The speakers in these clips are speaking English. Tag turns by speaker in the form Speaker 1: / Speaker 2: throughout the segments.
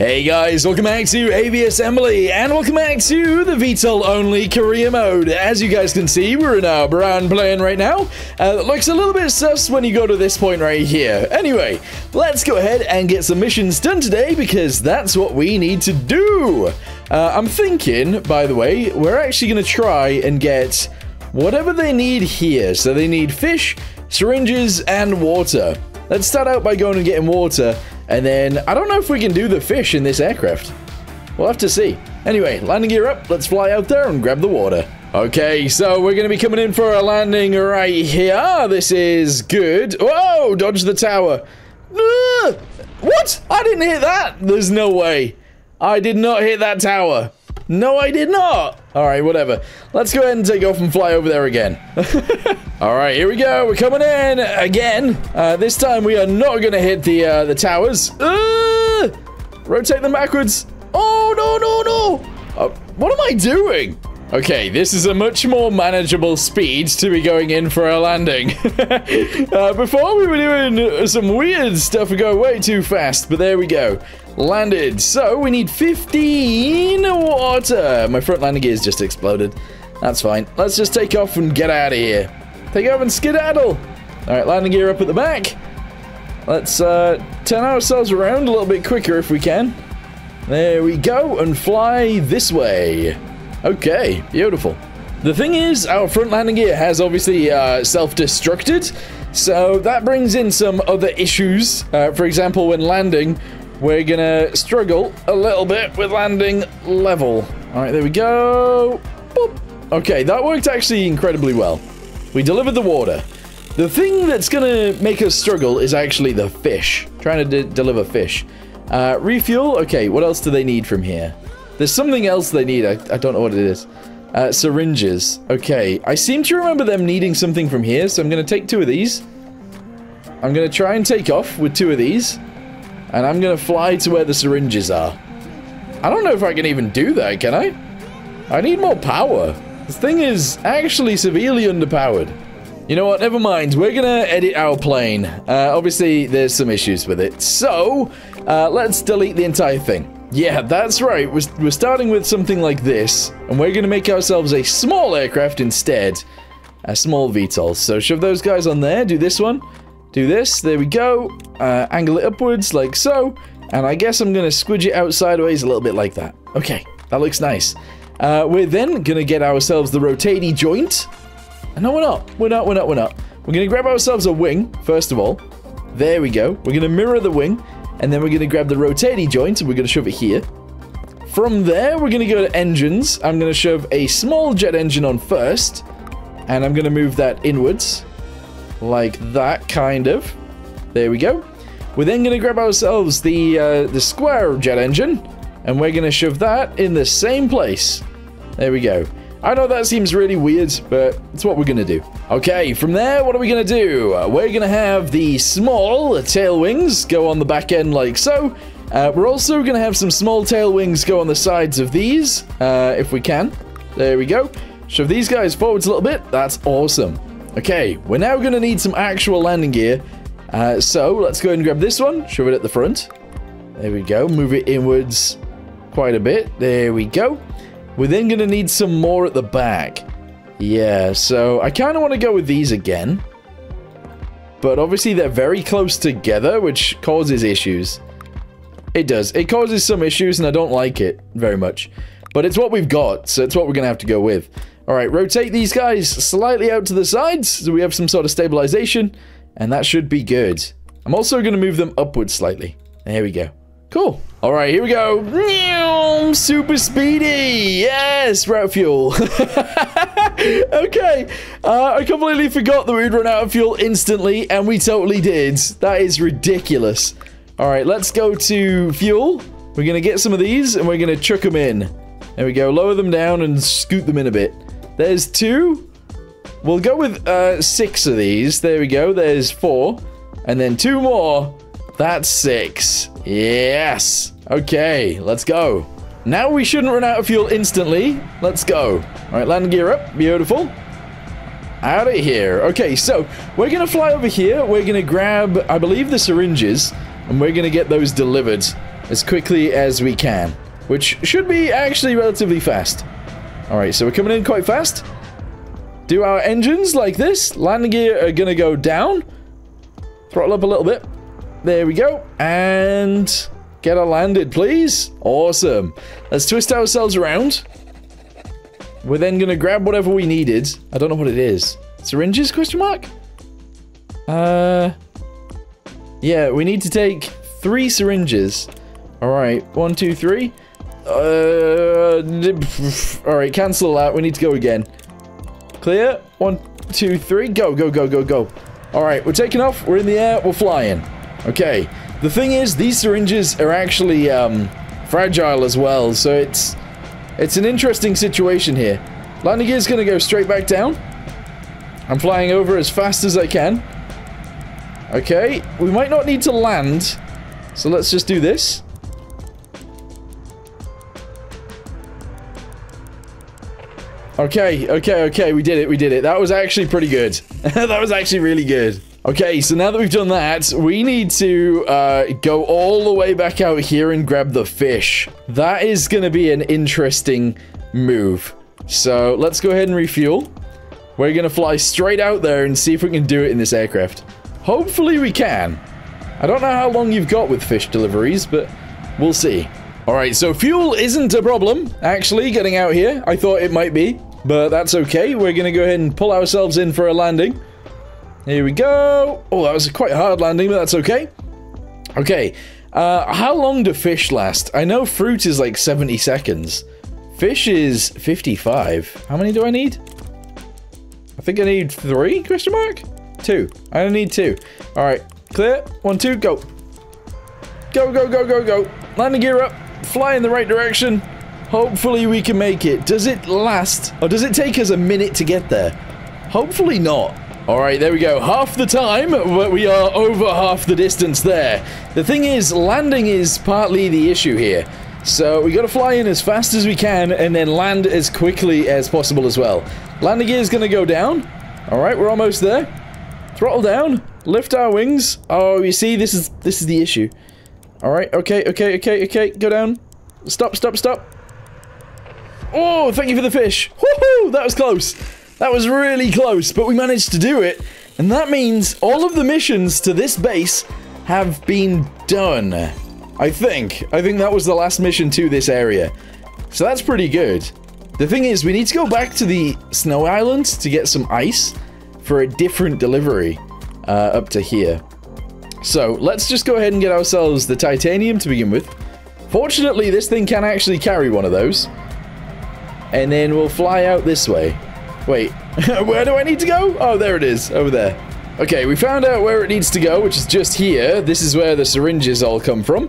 Speaker 1: Hey guys, welcome back to Aviassembly, and welcome back to the VTOL only career mode. As you guys can see, we're in our brown plane right now. It looks a little bit sus when you go to this point right here. Anyway, let's go ahead and get some missions done today, because that's what we need to do. I'm thinking, by the way, we're actually going to try and get whatever they need here. So they need fish, syringes, and water. Let's start out by going and getting water. And then, I don't know if we can do the fish in this aircraft. We'll have to see. Anyway, landing gear up. Let's fly out there and grab the water. Okay, so we're going to be coming in for a landing right here. This is good. Whoa, dodge the tower. What? I didn't hit that. There's no way. I did not hit that tower. No, I did not. All right, whatever. Let's go ahead and take off and fly over there again. All right, here we go. We're coming in again. This time we are not going to hit the towers. Rotate them backwards. Oh, no. What am I doing? Okay, this is a much more manageable speed to be going in for a landing. Before we were doing some weird stuff and going way too fast, but there we go. Landed. So we need 15 water. My front landing gear's just exploded. That's fine. Let's just take off and get out of here. Take off and skedaddle. All right, landing gear up at the back. Let's turn ourselves around a little bit quicker if we can. There we go, and fly this way. Okay, beautiful. The thing is, our front landing gear has obviously self-destructed, so that brings in some other issues. For example, when landing, we're gonna struggle a little bit with landing level. All right, there we go. Boop. Okay, that worked actually incredibly well. We delivered the water. The thing that's gonna make us struggle is actually the fish. Trying to deliver fish. Refuel. Okay, what else do they need from here? There's something else they need. I don't know what it is. Syringes. Okay, I seem to remember them needing something from here, so I'm gonna take 2 of these. I'm gonna try and take off with 2 of these. And I'm gonna fly to where the syringes are. I don't know if I can even do that, can I? I need more power. This thing is actually severely underpowered. You know what, never mind. We're gonna edit our plane. Obviously, there's some issues with it. So, let's delete the entire thing. Yeah, that's right. We're starting with something like this. And we're gonna make ourselves a small aircraft instead. A small VTOL. So, shove those guys on there. Do this one. Do this, there we go, angle it upwards like so, and I guess I'm going to squidge it out sideways a little bit like that. Okay, that looks nice. We're then going to get ourselves the rotatey joint. No, we're not. We're going to grab ourselves a wing, first of all. There we go. We're going to mirror the wing, and then we're going to grab the rotatey joint, and we're going to shove it here. From there, we're going to go to engines. I'm going to shove a small jet engine on first, and I'm going to move that inwards. Like that, kind of. There we go. We're then going to grab ourselves the square jet engine, and we're going to shove that in the same place. There we go. I know that seems really weird, but it's what we're going to do. Okay, from there, what are we going to do? We're going to have the small tail wings go on the back end like so. We're also going to have some small tail wings go on the sides of these, if we can. There we go. Shove these guys forwards a little bit. That's awesome. Okay, we're now going to need some actual landing gear. So, let's go ahead and grab this one. Shove it at the front. There we go. Move it inwards quite a bit. There we go. We're then going to need some more at the back. Yeah, so I kind of want to go with these again. But obviously they're very close together, which causes issues. It does. It causes some issues, and I don't like it very much. But it's what we've got, so it's what we're going to have to go with. Alright, rotate these guys slightly out to the sides, so we have some sort of stabilization, and that should be good. I'm also going to move them upwards slightly. There we go. Cool. Alright, here we go. Super speedy. Yes, route fuel. Okay. I completely forgot that we'd run out of fuel instantly, and we totally did. That is ridiculous. Alright, let's go to fuel. We're going to get some of these, and we're going to chuck them in. There we go. Lower them down and scoot them in a bit. There's 2. We'll go with 6 of these. There we go. There's 4. And then 2 more. That's 6. Yes. Okay, let's go. Now we shouldn't run out of fuel instantly. Let's go. All right, landing gear up. Beautiful. Out of here. Okay, so we're going to fly over here. We're going to grab, I believe, the syringes. And we're going to get those delivered as quickly as we can, which should be actually relatively fast. All right, so we're coming in quite fast. Do our engines like this. Landing gear are going to go down. Throttle up a little bit. There we go. And get her landed, please. Awesome. Let's twist ourselves around. We're then going to grab whatever we needed. I don't know what it is. Syringes, question mark? Yeah, we need to take 3 syringes. All right, 1, 2, 3. All right, cancel that. We need to go again. Clear. 1, 2, 3. Go, go, go, go, go. All right, we're taking off. We're in the air. We're flying. Okay. The thing is, these syringes are actually fragile as well, so it's an interesting situation here. Landing gear is going to go straight back down. I'm flying over as fast as I can. Okay, we might not need to land, so let's just do this. Okay, we did it. That was actually pretty good. That was actually really good. Okay, so now that we've done that, we need to go all the way back out here and grab the fish. That is going to be an interesting move. So let's go ahead and refuel. We're going to fly straight out there and see if we can do it in this aircraft. Hopefully we can. I don't know how long you've got with fish deliveries, but we'll see. Alright, so fuel isn't a problem, actually, getting out here. I thought it might be, but that's okay. We're going to go ahead and pull ourselves in for a landing. Here we go. Oh, that was quite a hard landing, but that's okay. Okay, how long do fish last? I know fruit is like 70 seconds. Fish is 55. How many do I need? I think I need 3, question mark? 2. I only need 2. Alright, clear. 1, 2, go. Go, go, go, go, go. Landing gear up. Fly in the right direction. Hopefully we can make it. Does it last? Or does it take us a minute to get there? Hopefully not. Alright, there we go. Half the time, but we are over half the distance there. The thing is, landing is partly the issue here. So we gotta fly in as fast as we can and then land as quickly as possible as well. Landing gear is gonna go down. Alright, we're almost there. Throttle down. Lift our wings. Oh, you see, this is the issue. Alright, okay. Go down. Stop. Oh, thank you for the fish. Woohoo! That was close. That was really close, but we managed to do it. And that means all of the missions to this base have been done. I think that was the last mission to this area. So that's pretty good. The thing is, we need to go back to the snow island to get some ice for a different delivery up to here. So let's just go ahead and get ourselves the titanium to begin with. Fortunately, this thing can actually carry one of those. And then we'll fly out this way. Wait, where do I need to go? Oh, there it is, over there. Okay, we found out where it needs to go, which is just here. This is where the syringes all come from.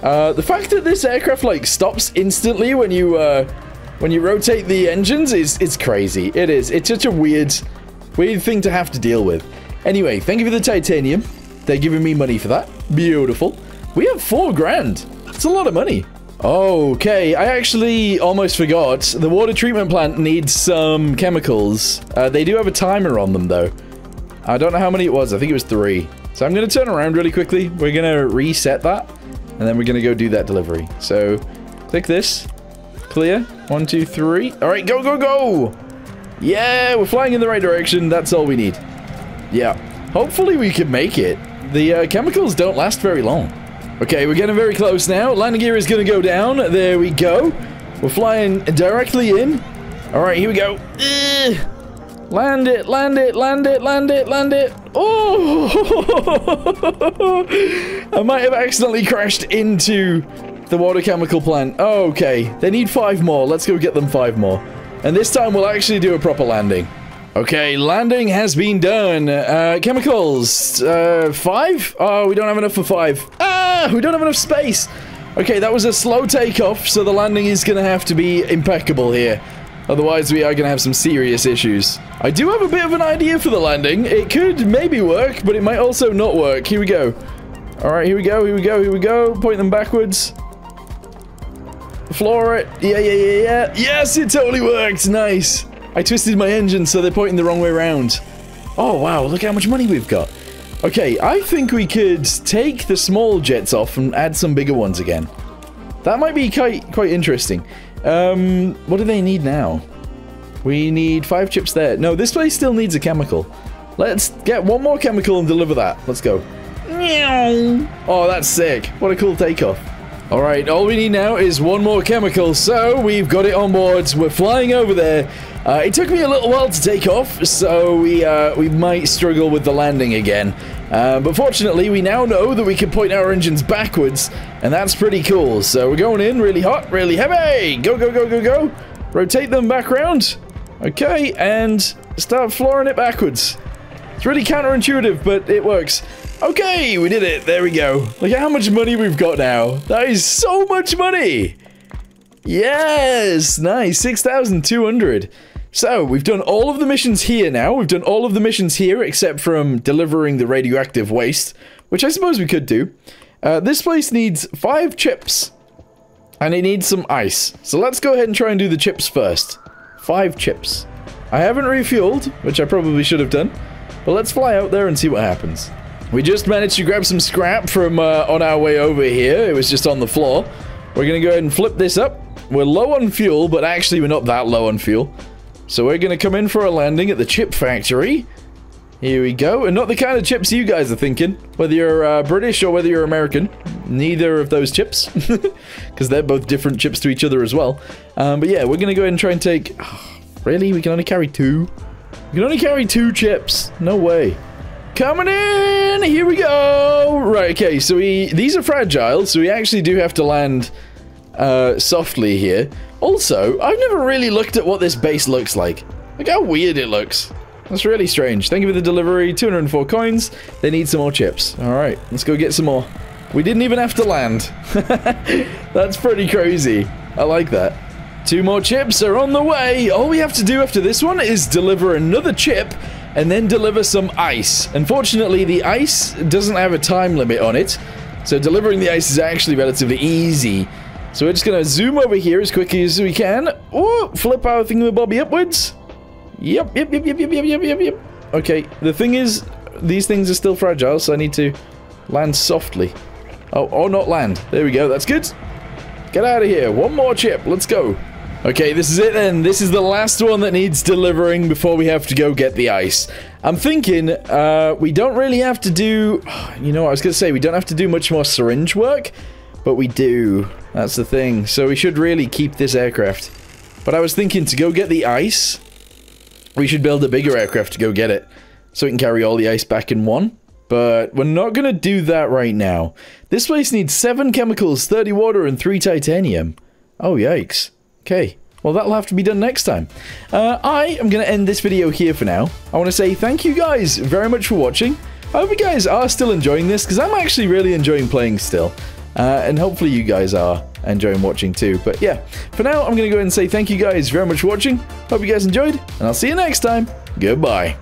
Speaker 1: The fact that this aircraft, like, stops instantly when you rotate the engines is crazy. It is. It's such a weird thing to have to deal with. Anyway, thank you for the titanium. They're giving me money for that. Beautiful. We have 4 grand. That's a lot of money. Okay, I actually almost forgot. The water treatment plant needs some chemicals. They do have a timer on them, though. I don't know how many it was. I think it was 3. So I'm going to turn around really quickly. We're going to reset that. And then we're going to go do that delivery. So, click this. Clear. 1, 2, 3. All right, go, go, go. Yeah, we're flying in the right direction. That's all we need. Yeah. Hopefully we can make it. The chemicals don't last very long. Okay, we're getting very close now. Landing gear is going to go down. There we go. We're flying directly in. All right, here we go. Land it, land it, land it, land it, land it. Oh! I might have accidentally crashed into the water chemical plant. Okay, they need 5 more. Let's go get them 5 more. And this time we'll actually do a proper landing. Okay, landing has been done. Chemicals, 5? Oh, we don't have enough for 5. Ah, we don't have enough space. Okay, that was a slow takeoff, so the landing is going to have to be impeccable here. Otherwise, we are going to have some serious issues. I do have a bit of an idea for the landing. It could maybe work, but it might also not work. Here we go. All right, here we go, here we go, here we go. Point them backwards. Floor it. Yeah. Yes, it totally worked. Nice. I twisted my engine so they're pointing the wrong way around. Oh, wow, look how much money we've got. Okay, I think we could take the small jets off and add some bigger ones again. That might be quite interesting. What do they need now? We need 5 chips there. No, this place still needs a chemical. Let's get one more chemical and deliver that. Let's go. Oh, that's sick. What a cool takeoff. Alright, all we need now is one more chemical, so we've got it on board. We're flying over there. It took me a little while to take off, so we might struggle with the landing again. But fortunately, we now know that we can point our engines backwards, and that's pretty cool. So we're going in really hot, really heavy. Go, go, go, go, go. Rotate them back around. Okay, and start flooring it backwards. It's really counterintuitive, but it works. Okay, we did it. There we go. Look at how much money we've got now. That is so much money. Yes, nice. 6,200. So, we've done all of the missions here now. We've done all of the missions here, except from delivering the radioactive waste, which I suppose we could do. This place needs 5 chips, and it needs some ice. So let's go ahead and try and do the chips first. 5 chips. I haven't refueled, which I probably should have done, but let's fly out there and see what happens. We just managed to grab some scrap from on our way over here. It was just on the floor. We're going to go ahead and flip this up. We're low on fuel, but actually we're not that low on fuel. So we're going to come in for a landing at the chip factory. Here we go. And not the kind of chips you guys are thinking. Whether you're British or whether you're American. Neither of those chips. Because they're both different chips to each other as well. But yeah, we're going to go ahead and try and take... Oh, really? We can only carry 2? We can only carry 2 chips. No way. Coming in! Here we go! Right, okay, so these are fragile, so we actually do have to land softly here. Also, I've never really looked at what this base looks like. Look how weird it looks. That's really strange. Thank you for the delivery. 204 coins. They need some more chips. Alright, let's go get some more. We didn't even have to land. That's pretty crazy. I like that. 2 more chips are on the way. All we have to do after this one is deliver another chip and then deliver some ice. Unfortunately, the ice doesn't have a time limit on it, so delivering the ice is actually relatively easy. So we're just going to zoom over here as quickly as we can. Oh, flip our thingamabobby upwards. Yep. Okay, the thing is, these things are still fragile, so I need to land softly. Oh, or not land. There we go, that's good. Get out of here. One more chip, let's go. Okay, this is it then. This is the last one that needs delivering before we have to go get the ice. I'm thinking, we don't really have to do... You know what, I was going to say, we don't have to do much more syringe work, but we do. That's the thing. So we should really keep this aircraft. But I was thinking, to go get the ice, we should build a bigger aircraft to go get it, so we can carry all the ice back in one. But we're not going to do that right now. This place needs 7 chemicals, 30 water, and 3 titanium. Oh, yikes. Okay, well that'll have to be done next time. I am going to end this video here for now. I want to say thank you guys very much for watching. I hope you guys are still enjoying this, because I'm actually really enjoying playing still. And hopefully you guys are enjoying watching too. But yeah, for now I'm going to go ahead and say thank you guys very much for watching. Hope you guys enjoyed, and I'll see you next time. Goodbye.